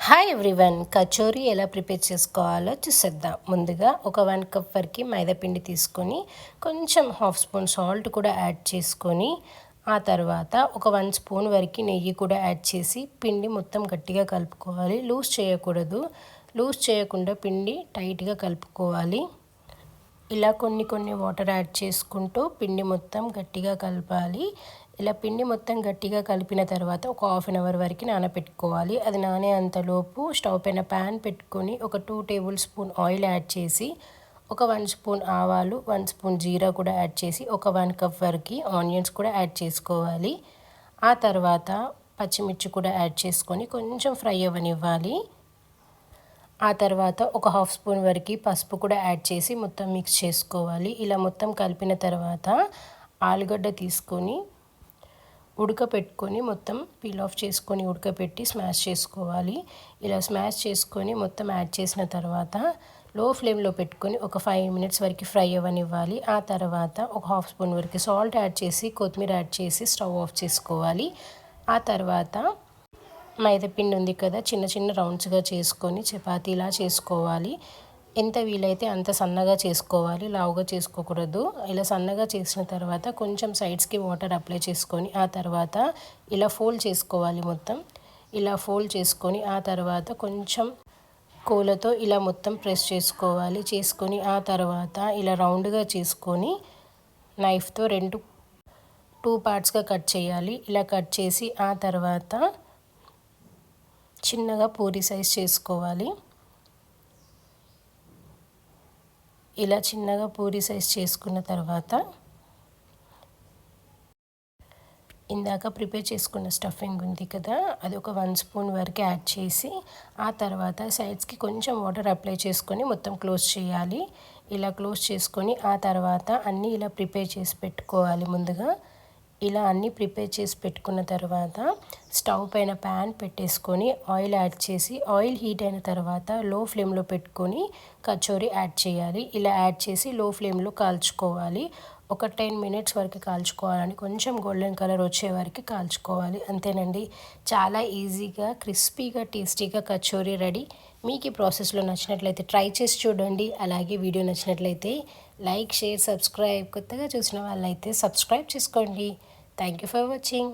Hi everyone, kachori ఎలా prepare చేసుకోవాలో చూసేద్దాం. ముందుగా ఒక 1 కప్ వరకు మైదా పిండి తీసుకొని కొంచెం హాఫ్ స్పూన్ సాల్ట్ కూడా యాడ్ చేసుకొని ఆ తర్వాత ఒక 1 స్పూన్ వరకు నెయ్యి కూడా యాడ్ చేసి పిండి మొత్తం గట్టిగా కలుపుకోవాలి. లూజ్ చేయకూడదు. లూజ్ చేయకుండా పిండి టైట్గా కలుపుకోవాలి. ఇలా కొన్ని వాటర్ యాడ్ చేసుకుంటూ పిండి మొత్తం గట్టిగా కలపాలి. ఇలా పిండి మొత్తం గట్టిగా కలిపిన తర్వాత ఒక హాఫ్ అన్ అవర్ వరకు నానబెట్టుకోవాలి. అది నానే అంతలోపు స్టవ్ పైన ప్యాన్ పెట్టుకొని ఒక 2 టేబుల్ స్పూన్ ఆయిల్ యాడ్ చేసి ఒక 1 స్పూన్ ఆవాలు, 1 స్పూన్ జీరా కూడా యాడ్ చేసి ఒక 1 కప్ వరకు ఆనియన్స్ కూడా యాడ్ చేసుకోవాలి. ఆ తర్వాత పచ్చిమిర్చి కూడా యాడ్ చేసుకొని కొంచెం ఫ్రై అవ్వనివ్వాలి. ఆ తర్వాత ఒక హాఫ్ స్పూన్ వరకు పసుపు కూడా యాడ్ చేసి మొత్తం మిక్స్ చేసుకోవాలి. ఇలా మొత్తం కలిపిన తర్వాత ఆలుగడ్డ తీసుకొని ఉడకపెట్టుకొని మొత్తం పీల్ ఆఫ్ చేసుకొని ఉడకపెట్టి స్మాష్ చేసుకోవాలి. ఇలా స్మాష్ చేసుకొని మొత్తం యాడ్ చేసిన తర్వాత లో ఫ్లేమ్లో పెట్టుకొని ఒక 5 మినిట్స్ వరకు ఫ్రై అవ్వనివ్వాలి. ఆ తర్వాత ఒక హాఫ్ స్పూన్ వరకు సాల్ట్ యాడ్ చేసి కొత్తిమీర యాడ్ చేసి స్టవ్ ఆఫ్ చేసుకోవాలి. ఆ తర్వాత మైదా పిండి ఉంది కదా, చిన్న రౌండ్స్గా చేసుకొని చపాతీలా చేసుకోవాలి. ఎంత వీలైతే అంత సన్నగా చేసుకోవాలి, లావుగా చేసుకోకూడదు. ఇలా సన్నగా చేసిన తర్వాత కొంచెం సైడ్స్కి వాటర్ అప్లై చేసుకొని ఆ తర్వాత ఇలా ఫోల్డ్ చేసుకోవాలి. మొత్తం ఇలా ఫోల్డ్ చేసుకొని ఆ తర్వాత కొంచెం కోలతో ఇలా మొత్తం ప్రెస్ చేసుకోవాలి. చేసుకొని ఆ తర్వాత ఇలా రౌండ్గా చేసుకొని నైఫ్తో 2 పార్ట్స్గా కట్ చేయాలి. ఇలా కట్ చేసి ఆ తర్వాత చిన్నగా పూరి సైజ్ చేసుకోవాలి. ఇలా చిన్నగా పూరి సైజ్ చేసుకున్న తర్వాత ఇందాక ప్రిపేర్ చేసుకున్న స్టఫింగ్ ఉంది కదా, అది ఒక 1 స్పూన్ వరకు యాడ్ చేసి ఆ తర్వాత సైడ్స్కి కొంచెం వాటర్ అప్లై చేసుకొని మొత్తం క్లోజ్ చేయాలి. ఇలా క్లోజ్ చేసుకొని ఆ తర్వాత అన్నీ ఇలా ప్రిపేర్ చేసి పెట్టుకోవాలి. ముందుగా ఇలా అన్నీ ప్రిపేర్ చేసి పెట్టుకున్న తర్వాత స్టవ్ పైన ప్యాన్ పెట్టేసుకొని ఆయిల్ యాడ్ చేసి ఆయిల్ హీట్ అయిన తర్వాత లో ఫ్లేమ్లో పెట్టుకొని కచోరీ యాడ్ చేయాలి. ఇలా యాడ్ చేసి లో ఫ్లేమ్లో కాల్చుకోవాలి. ఒక 10 మినిట్స్ వరకు కాల్చుకోవాలని, కొంచెం గోల్డెన్ కలర్ వచ్చే వరకు కాల్చుకోవాలి. అంతేనండి, చాలా ఈజీగా క్రిస్పీగా టేస్టీగా కచోరీ రెడీ. మీకు ఈ ప్రాసెస్లో నచ్చినట్లయితే ట్రై చేసి చూడండి. అలాగే వీడియో నచ్చినట్లయితే లైక్, షేర్, సబ్స్క్రైబ్. కొత్తగా చూసిన వాళ్ళైతే సబ్స్క్రైబ్ చేసుకోండి. Thank you for watching.